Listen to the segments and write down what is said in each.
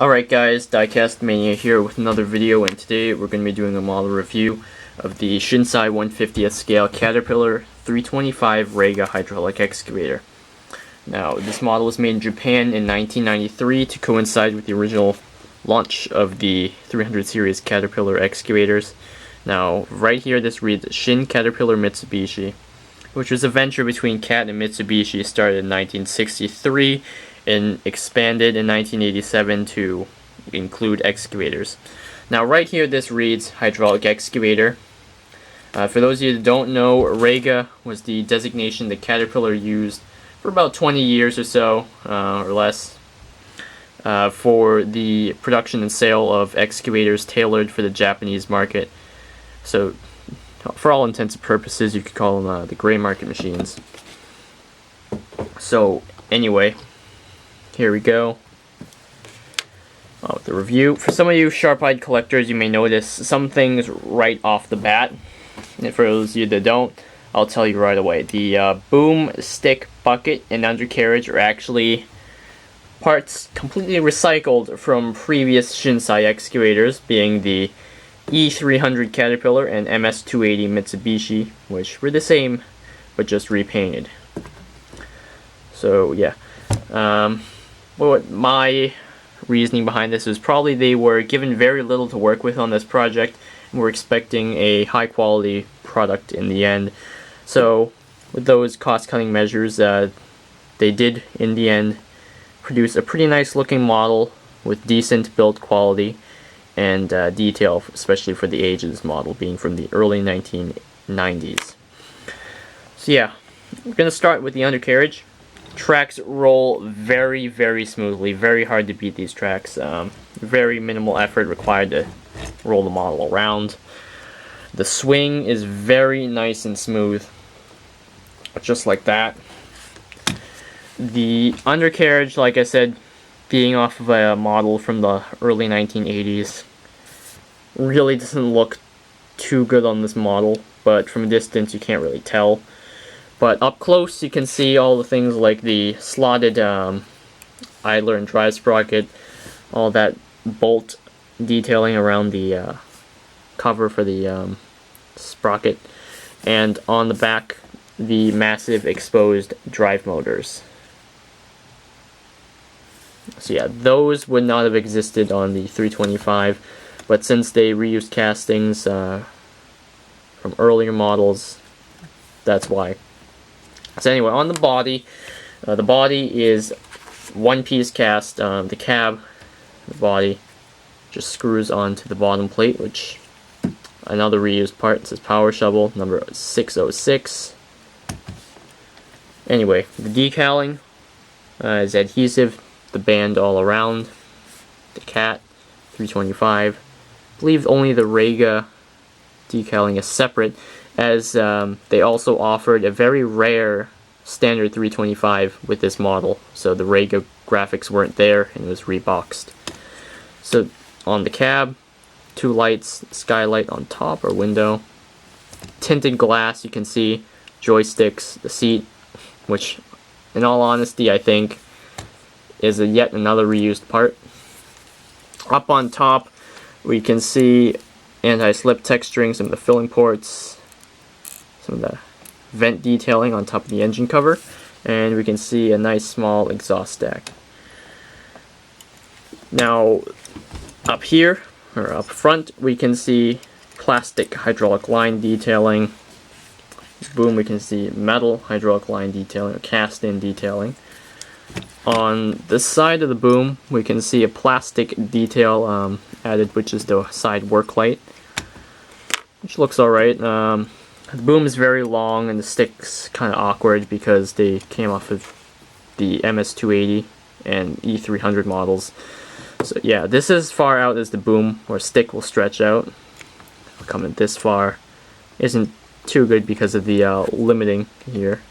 Alright guys, diecastmania here with another video, and today we're going to be doing a model review of the Shinsei 1/50th scale Caterpillar 325 REGA hydraulic excavator. Now, this model was made in Japan in 1993 to coincide with the original launch of the 300 series Caterpillar excavators. Now, right here this reads Shin Caterpillar Mitsubishi, which was a venture between Cat and Mitsubishi, started in 1963 and expanded in 1987 to include excavators. Now right here this reads hydraulic excavator. For those of you that don't know, REGA was the designation that Caterpillar used for about 20 years or so, or less, for the production and sale of excavators tailored for the Japanese market. So for all intents and purposes you could call them the gray market machines. So anyway, here we go. The review. For some of you sharp-eyed collectors, you may notice some things right off the bat. And for those of you that don't, I'll tell you right away. The boom, stick, bucket, and undercarriage are actually parts completely recycled from previous Shinsei excavators, being the E300 Caterpillar and MS280 Mitsubishi, which were the same, but just repainted. So yeah. What my reasoning behind this is probably they were given very little to work with on this project and were expecting a high quality product in the end. So with those cost cutting measures, they did in the end produce a pretty nice looking model with decent build quality and detail, especially for the age of this model being from the early 1990s. So yeah, we're going to start with the undercarriage. Tracks roll very, very smoothly. Very hard to beat these tracks. Very minimal effort required to roll the model around. The swing is very nice and smooth, just like that. The undercarriage, like I said, being off of a model from the early 1980s, really doesn't look too good on this model, but from a distance you can't really tell. But up close you can see all the things like the slotted idler and drive sprocket, all that bolt detailing around the cover for the sprocket, and on the back the massive exposed drive motors. So yeah, those would not have existed on the 325, but since they reused castings from earlier models, that's why. So anyway, on the body is one-piece cast. The cab, the body, just screws onto the bottom plate, which another reused part. It says power shovel, number 606. Anyway, the decaling is adhesive, the band all around. The Cat 325. I believe only the REGA decaling is separate, as they also offered a very rare standard 325 with this model, so the REGA graphics weren't there and it was reboxed. So on the cab, two lights, skylight on top or window, tinted glass, you can see joysticks, the seat, which in all honesty I think is yet another reused part. Up on top we can see anti-slip texturing, some of the filling ports, some of the vent detailing on top of the engine cover, and we can see a nice small exhaust stack. Now up here, or up front, we can see plastic hydraulic line detailing. Boom, we can see metal hydraulic line detailing, or cast-in detailing. On the side of the boom, we can see a plastic detail added, which is the side work light, which looks alright. The boom is very long and the stick's kind of awkward because they came off of the MS280 and E300 models. So yeah, this is as far out as the boom or stick will stretch out. Coming this far isn't too good because of the limiting here,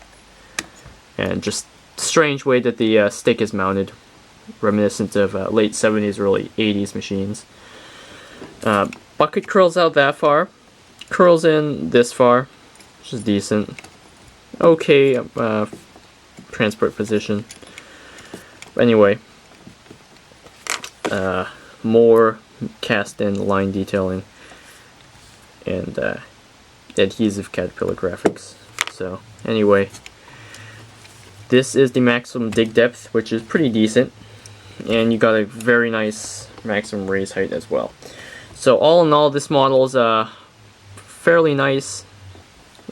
and just strange way that the stick is mounted, reminiscent of late 70s, early 80s machines. Bucket curls out that far. Curls in this far, which is decent. Okay transport position. But anyway, more cast-in line detailing, and adhesive Caterpillar graphics. So anyway, this is the maximum dig depth, which is pretty decent, and you got a very nice maximum raise height as well. So all in all, this model is fairly nice.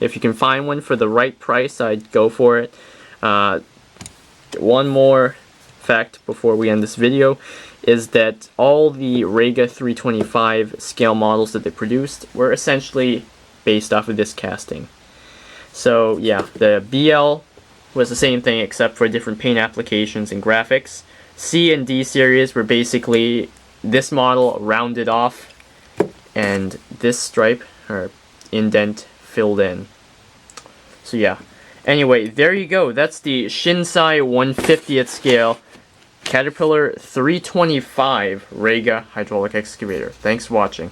If you can find one for the right price, I'd go for it. One more fact before we end this video is that all the REGA 325 scale models that they produced were essentially based off of this casting. So yeah, the BL was the same thing except for different paint applications and graphics. C and D series were basically this model rounded off and this stripe or indent filled in. So yeah. Anyway, there you go. That's the Shinsei 1/50th scale Caterpillar 325 REGA hydraulic excavator. Thanks for watching.